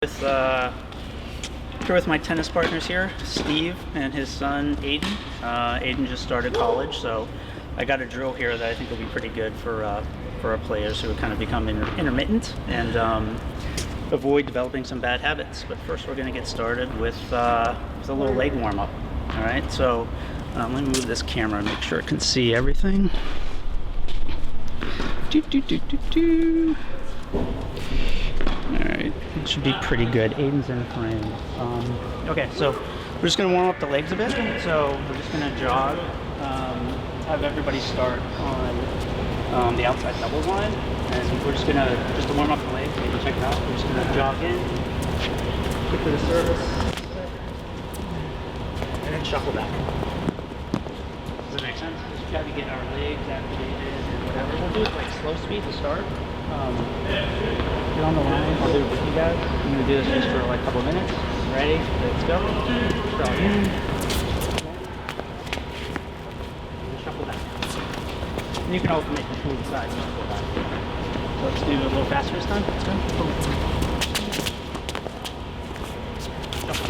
With my tennis partners here, Steve and his son Aiden. Aiden just started college, so I got a drill here that I think will be pretty good for our players who kind of become intermittent and avoid developing some bad habits. But first, we're going to get started with a little leg warm up. All right, so let me move this camera and make sure it can see everything. Alright, it should be pretty good. Aiden's in frame. Okay, so we're just going to warm up the legs a bit. So we're just going to jog, have everybody start on the outside double line, and we're just going to, to warm up the legs, maybe check it out, we're just going to jog in, get to the service, and then shuffle back. Does that make sense? Just got to get our legs activated and whatever. We'll do it like slow speed to start. Get on the line, I'll do it with you guys. I'm going to do this just for like a couple of minutes. Ready? Let's go. Start in. And shuffle back. And you can alternate between the sides and shuffle back. So let's do it a little faster this time. Let's go. Shuffle.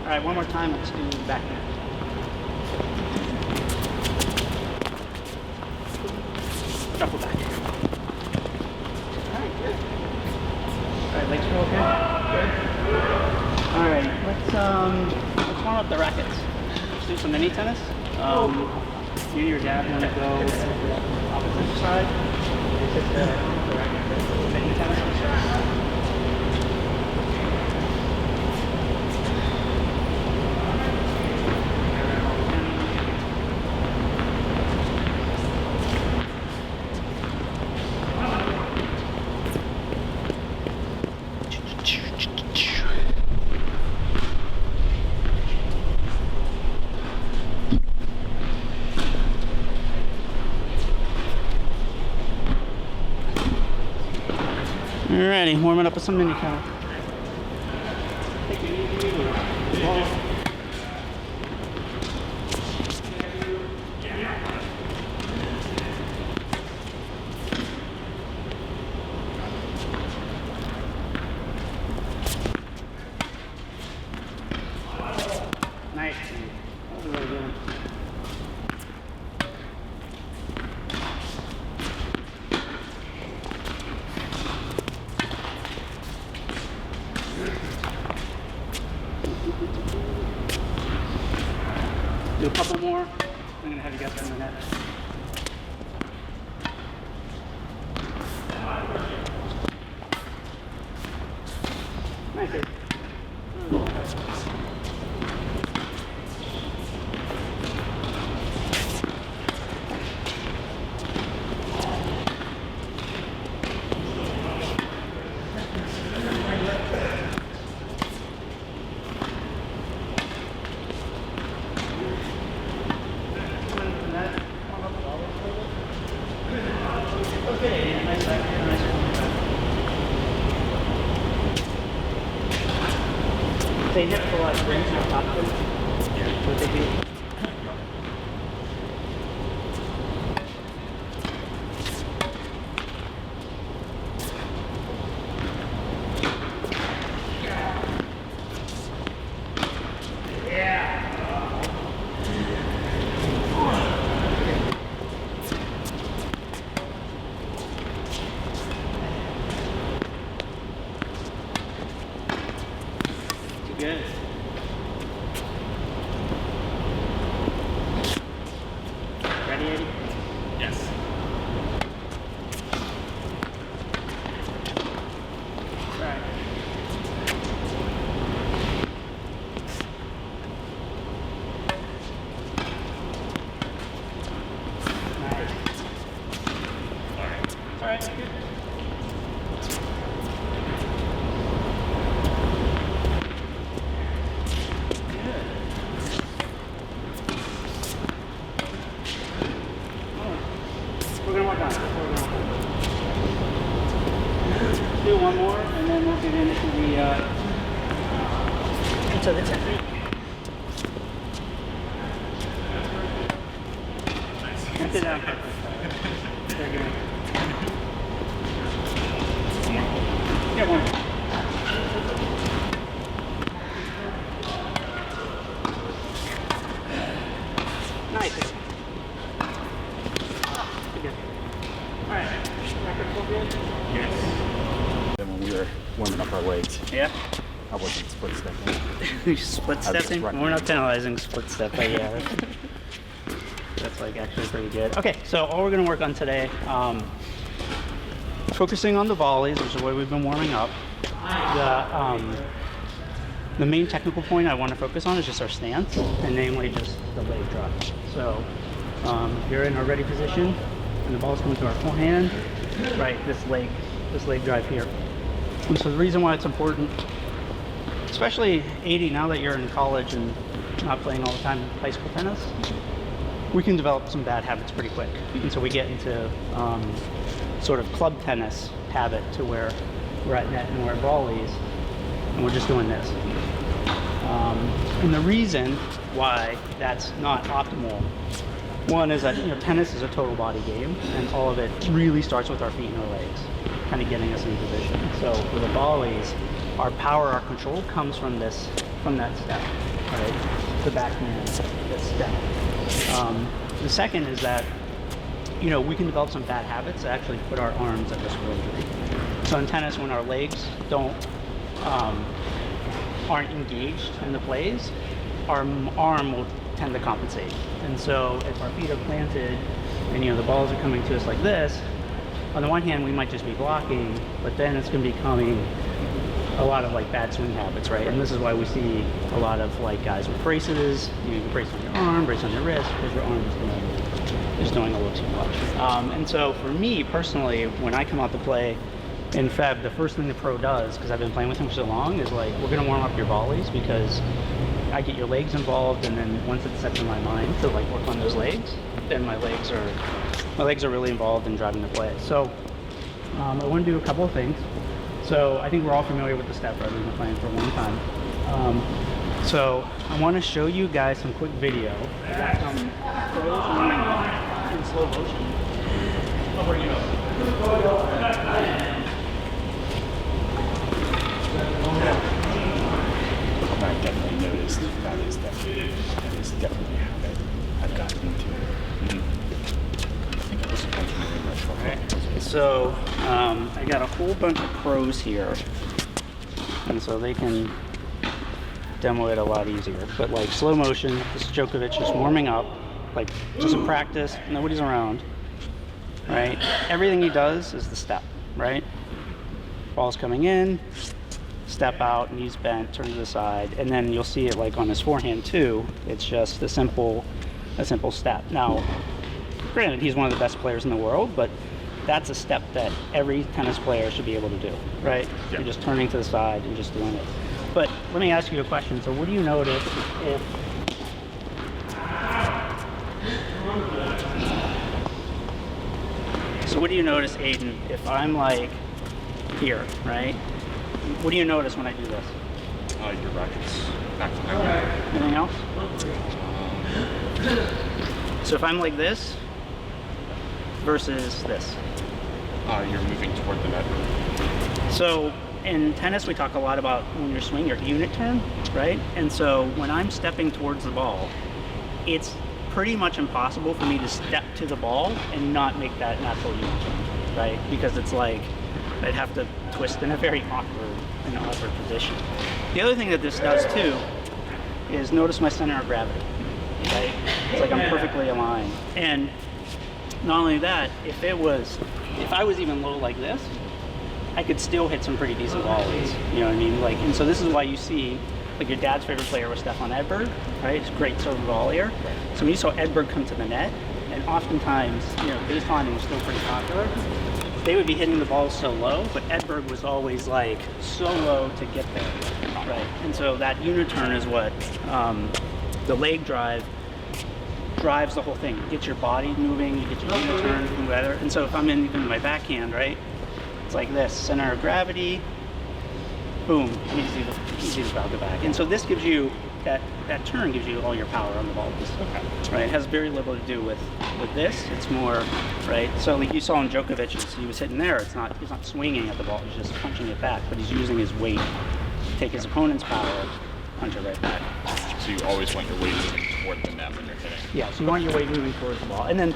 Alright, one more time. Let's do back there. Shuffle back. Alright, good. Alright, legs feel okay? Good. Alright, let's warm up the rackets. Let's do some mini tennis. You and your dad want to go opposite side. Hit the racket. Mini tennis. Alrighty, warming up with some mini tennis. Nice. That was really good. Do a couple more. I'm going to have you guys turn the net. Nice. Okay, nice back here, nice back. They hit a lot of springs on top of them. Yeah. What they do. Good. Ready, Eddie? Yes. Right. Nice. All right. Good. We're going to work on it. Do one more, and then we'll get into the technique. Nice. Sit down. Very good. Get one. Nice. Good. All right. Record feel good? Yes. Then when we were warming up our legs, Yeah. I wasn't split stepping. Split stepping? We're not penalizing split step, but yeah. That's like actually pretty good. Okay, so all we're gonna work on today, focusing on the volleys, which is the way we've been warming up. The main technical point I want to focus on is just our stance, and namely just the leg drop. So you're in a ready position, and the ball's coming to our forehand, right? This leg drive here. And so the reason why it's important, especially 80, now that you're in college and not playing all the time in high school tennis, we can develop some bad habits pretty quick. And so we get into sort of club tennis habit to where we're at net and we're at volleys, and we're just doing this. And the reason why that's not optimal, one is that tennis is a total body game, and all of it really starts with our feet and our legs, kind of getting us in position. So for the volleys, our power, our control comes from that step, right? The backhand, that step. The second is that we can develop some bad habits that actually put our arms at risk for injury. So in tennis, when our legs aren't engaged in the plays, our arm will tend to compensate. And so if our feet are planted and the balls are coming to us like this, on the one hand we might just be blocking, but then it's going to be becoming a lot of like bad swing habits, right? And this is why we see a lot of like guys with braces. You can brace on your arm, brace on your wrist, because your arm is doing a little too much. And so for me personally, when I come out to play in Feb, the first thing the pro does, because I've been playing with him for so long, is like, we're gonna warm up your volleys, because I get your legs involved, and then once it's set in my mind to like work on those legs, then my legs are really involved in driving the play. So I want to do a couple of things. So I think we're all familiar with the step, right? We've been playing for a long time. So I want to show you guys some quick video. I got some pros warming up in slow motion. Oh, where do you go? I definitely noticed that is definitely a habit I've gotten into. I think it was a bunch of right. So I got a whole bunch of pros here, and so they can demo it a lot easier. But like slow motion, this is Djokovic just warming up, like just a practice, nobody's around, right? Everything he does is the step, right? Ball's coming in, step out, knees bent, turn to the side, and then you'll see it like on his forehand too. It's just a simple step. Now, granted, he's one of the best players in the world, but that's a step that every tennis player should be able to do, right? Yeah. You're just turning to the side and just doing it. But let me ask you a question. So what do you notice if Aiden, if I'm like here, right? What do you notice when I do this? Your rackets back to back. Anything else? So if I'm like this versus this. You're moving toward the net. So in tennis, we talk a lot about when you're swinging your unit turn, right? And so when I'm stepping towards the ball, it's pretty much impossible for me to step to the ball and not make that natural unit turn, right? Because it's like I'd have to twist in a very awkward position. The other thing that this does too is notice my center of gravity, right? It's like I'm perfectly aligned. And not only that, if I was even low like this, I could still hit some pretty decent volleys. You know what I mean? Like, and so this is why you see, like your dad's favorite player was Stefan Edberg, right? He's a great serve volleyer. So when you saw Edberg come to the net, and oftentimes, base taunting was still pretty popular, they would be hitting the ball so low, but Edberg was always like so low to get there, right? And so that unit turn is what the leg drives the whole thing. You get your body moving, you get your unit turn, and whatever. And so if I'm in even my backhand, right? It's like this, center of gravity, boom, easy to bounce it back. And so this gives you that turn gives you all your power on the volleys. Okay. Right, it has very little to do with this. It's more, right. So like you saw in Djokovic, he was hitting there. He's not swinging at the ball. He's just punching it back, but he's using his weight to take his opponent's power, punch it right back. So you always want your weight moving toward the net when you're hitting. Yeah, so you want your weight moving towards the ball. And then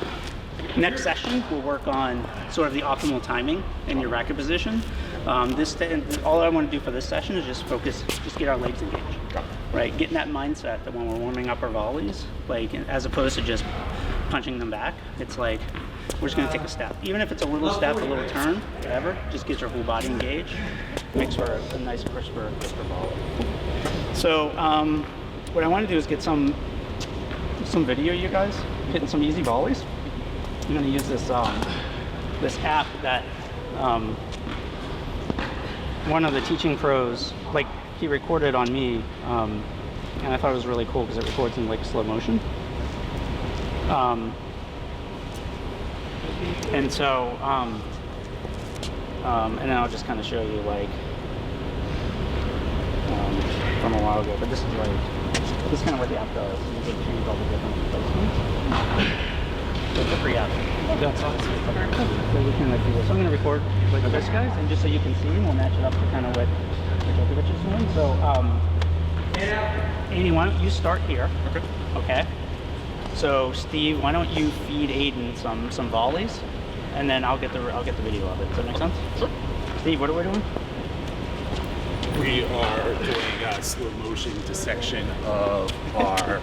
next session, we'll work on sort of the optimal timing in your racket position. All I want to do for this session is just get our legs engaged. Right, getting that mindset that when we're warming up our volleys, like as opposed to just punching them back, it's like we're just going to take a step. Even if it's a little step, a little turn, whatever, just gets your whole body engaged. Makes for a nice crisper volley. So what I want to do is get some video, you guys, hitting some easy volleys. I'm going to use this this app that one of the teaching pros, like, he recorded on me, and I thought it was really cool because it records in like slow motion. And so, and then I'll just kind of show you like from a while ago. But this is kind of what the app does. You can change all the different placements. It's a free app. That's awesome. So we can like do this. So I'm going to record with this guys, and just so you can see, and we'll match it up to kind of what Djokovic is doing. So, Aiden, why don't you start here? Okay. Okay. So, Steve, why don't you feed Aiden some volleys, and then I'll get the video of it. Does that make sense? Sure. Steve, what are we doing? We are doing a slow motion dissection of our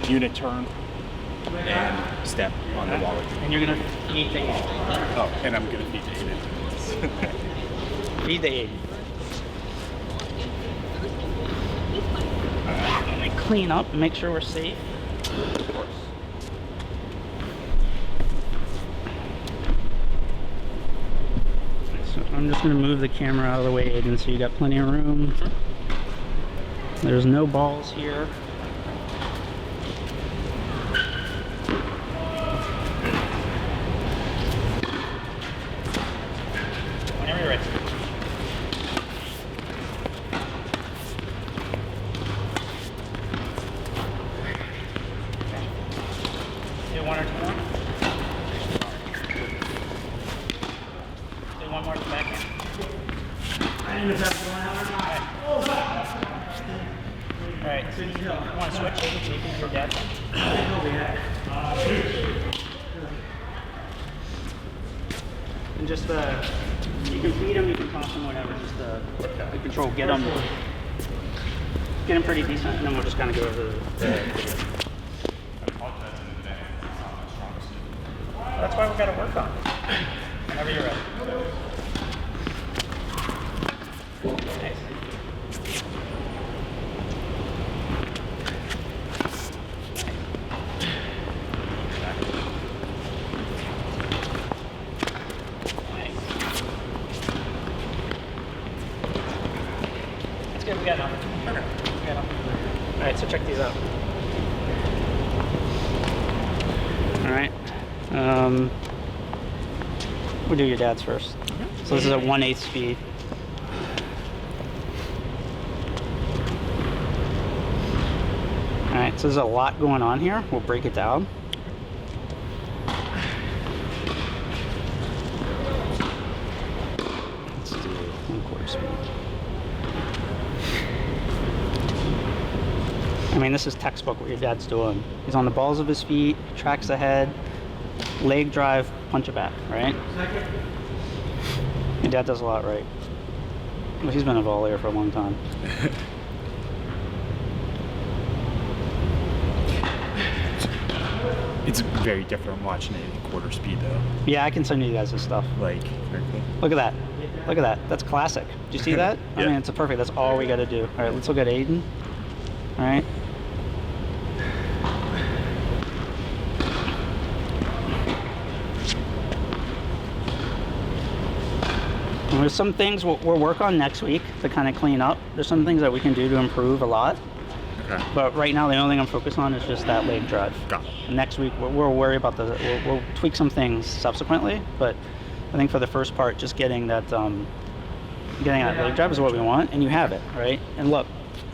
unit turn and step on the volley. And you're gonna feed the Aiden. Oh, and I'm gonna feed the Aiden. Feed the Aiden. Clean up and make sure we're safe. Of course. So I'm just going to move the camera out of the way, Aiden, so you got plenty of room. Sure. There's no balls here. Whenever you're ready. One or two more. Do one more to the backhand. I didn't know if that's going out or not. Alright, so you want to switch it? Maybe your dad? And just you can feed them, you can toss them, whatever. Just the control, get them pretty decent, and then we'll just kind of go over the That's why we've got to work on it. Whenever you're ready. Nice. That's good. We got enough. Okay. We got enough. All right. So check these out. All right. We'll do your dad's first. So this is a 1/8 speed. All right, so there's a lot going on here. We'll break it down. Let's do 1/4 speed. I mean, this is textbook what your dad's doing. He's on the balls of his feet, tracks ahead, leg drive, punch it back, right? Your dad does a lot right. Well, he's been a volleyer for a long time. It's very different watching it in 1/4 speed though. Yeah, I can send you guys this stuff. Like, very cool. Look at that. Look at that. That's classic. Do you see that? Yeah. I mean, it's a perfect. That's all we got to do. All right, let's look at Aiden. All right. And there's some things we'll work on next week to kind of clean up. There's some things that we can do to improve a lot. Okay. But right now, the only thing I'm focused on is just that leg drive. Got it. And next week, we'll worry about we'll tweak some things subsequently. But I think for the first part, just getting that leg drive is what we want, and you have it, right? And look,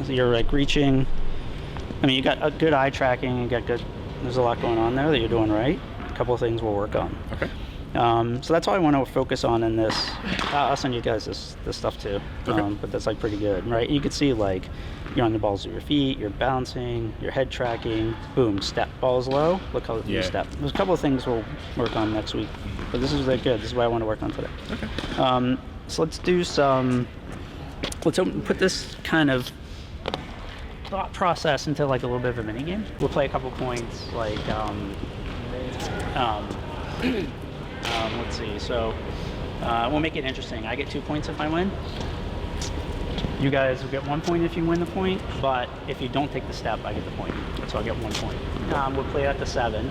so you're like reaching, I mean, you got a good eye tracking, you got good, there's a lot going on there that you're doing right. A couple of things we'll work on. Okay. So that's all I want to focus on in this. I'll send you guys this stuff too. Okay. But that's like pretty good, right? You can see like you're on the balls with your feet, you're bouncing, your head tracking, boom, step, ball's low, look how you step. There's a couple of things we'll work on next week, but this is really good. This is what I want to work on today. Okay. So let's do some, let's put this kind of thought process into like a little bit of a mini game. We'll play a couple points, like let's see. So we'll make it interesting. I get 2 points if I win. You guys will get 1 point if you win the point, but if you don't take the step, I get the point. So I'll get 1 point. We'll play at the 7.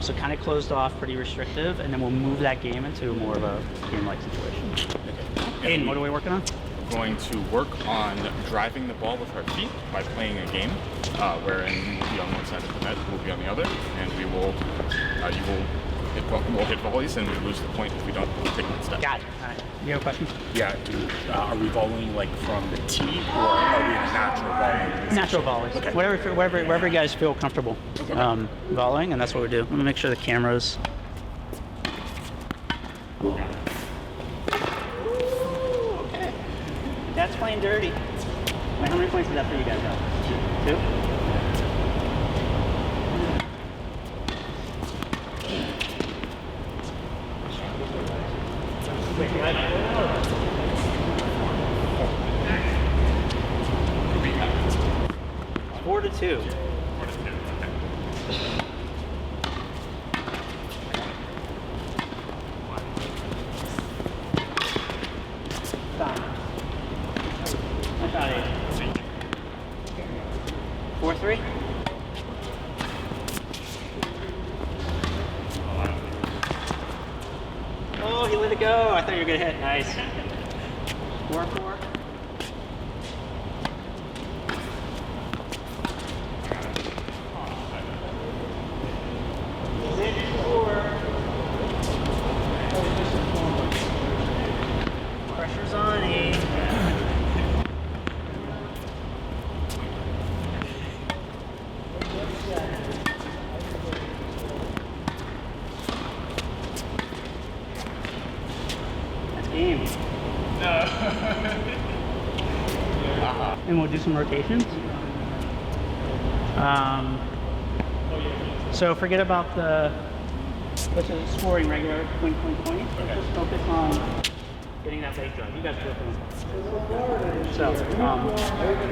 So kind of closed off, pretty restrictive, and then we'll move that game into more of a game-like situation. Okay. Aiden, what are we working on? Going to work on driving the ball with our feet by playing a game wherein we'll be on one side of the net, we'll be on the other, and we will, we'll hit volleys and we lose the point if we don't take one step. Got it. All right. You have a question? Yeah, are we volleying like from the tee, or are we in a natural volley? Natural volleys. Okay. Wherever you guys feel comfortable volleying, and that's what we do. I'm gonna make sure the camera's. Okay. That's playing dirty. Wait, how many points is that for you guys? 2? Wait, 4-2. 4-2, okay. Stop. I shot 8. 4-3. Oh, he let it go. I thought you were gonna hit. Nice. 4-4. Pressure's on, E. That's game. And we'll do some rotations. So forget about the scoring regular point. Let's just focus on getting that leg drive. You guys feel free. So,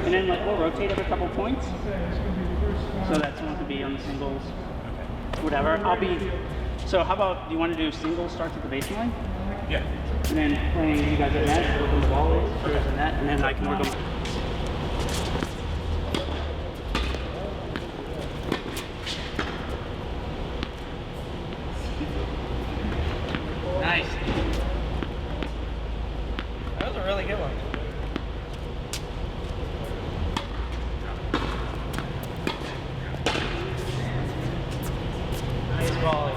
and then like we'll rotate every couple points. So that someone could be on the singles, whatever. So how about, do you want to do singles starts at the baseline? Yeah. And then playing you guys at net, work on the volleys, serves at net, and then I can work on. Nice. That was a really good one. Nice volley.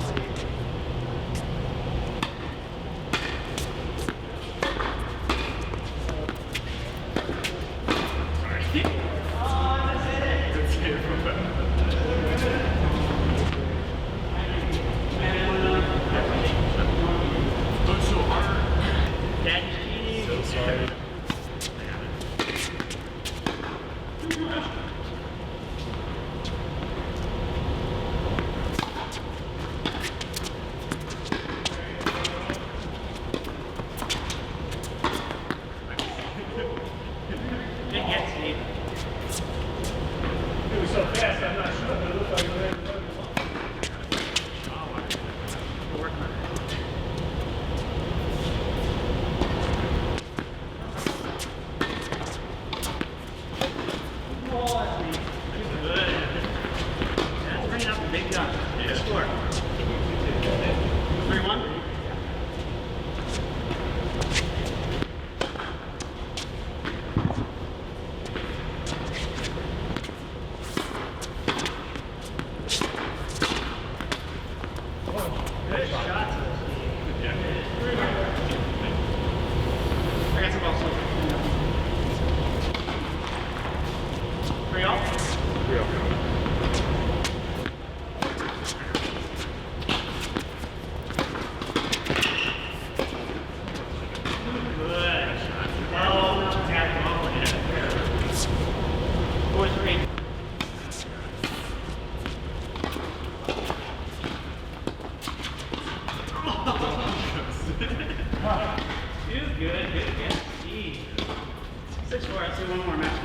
Do one more, Max.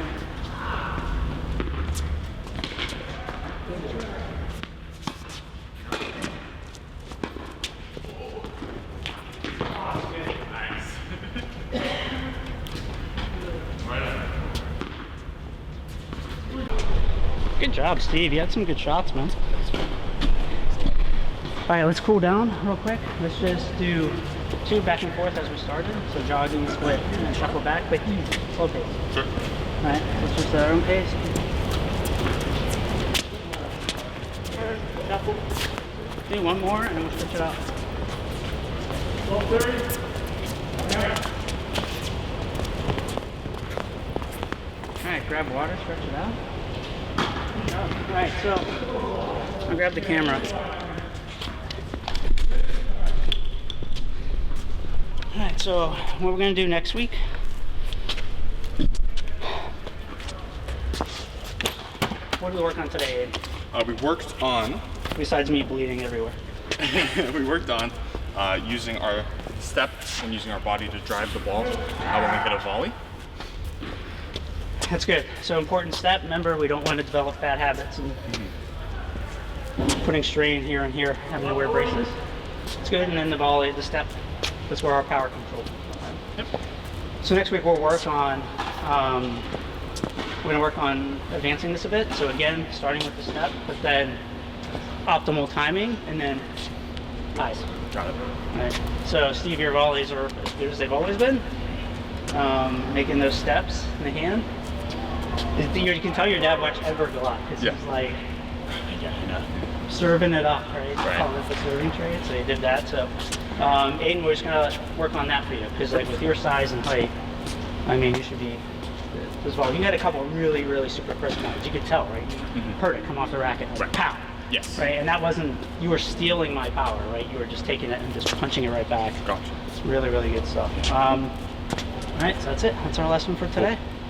Good job, Steve. You had some good shots, man. All right, let's cool down real quick. Let's just do 2 back and forth as we started. So jogging, split, and then shuffle back, but easy, slow pace. Sure. All right, let's just our own pace. Shuffle. Do one more, and then we'll switch it up. 12:30. All right, grab water, stretch it out. Good job. All right, so I'll grab the camera. All right, so what we're gonna do next week. What did we work on today, Abe? We worked on Besides me bleeding everywhere. we worked on using our step and using our body to drive the ball when we hit a volley. That's good. So important step. Remember, we don't want to develop bad habits and putting strain here and here, having to wear braces. It's good. And then the volley, the step. That's where our power control. Yep. So next week we'll work on we're gonna work on advancing this a bit. So again, starting with the step, but then optimal timing, and then eyes. Got it. All right. So Steve, your volleys are as good as they've always been. Making those steps in the hand. You can tell your dad watched Edward a lot because he's like, serving it up, right? Right. Calling it the serving trade. So he did that. So Aiden, we're just gonna work on that for you because like with your size and height, I mean, you should be as well. You had a couple of really, really super crisp ones. You could tell, right? You heard it come off the racket, like, Right. pow. Yes. Right, and that wasn't, you were stealing my power, right? You were just taking it and just punching it right back. Gotcha. It's really, really good stuff. All right, so that's it. That's our lesson for today.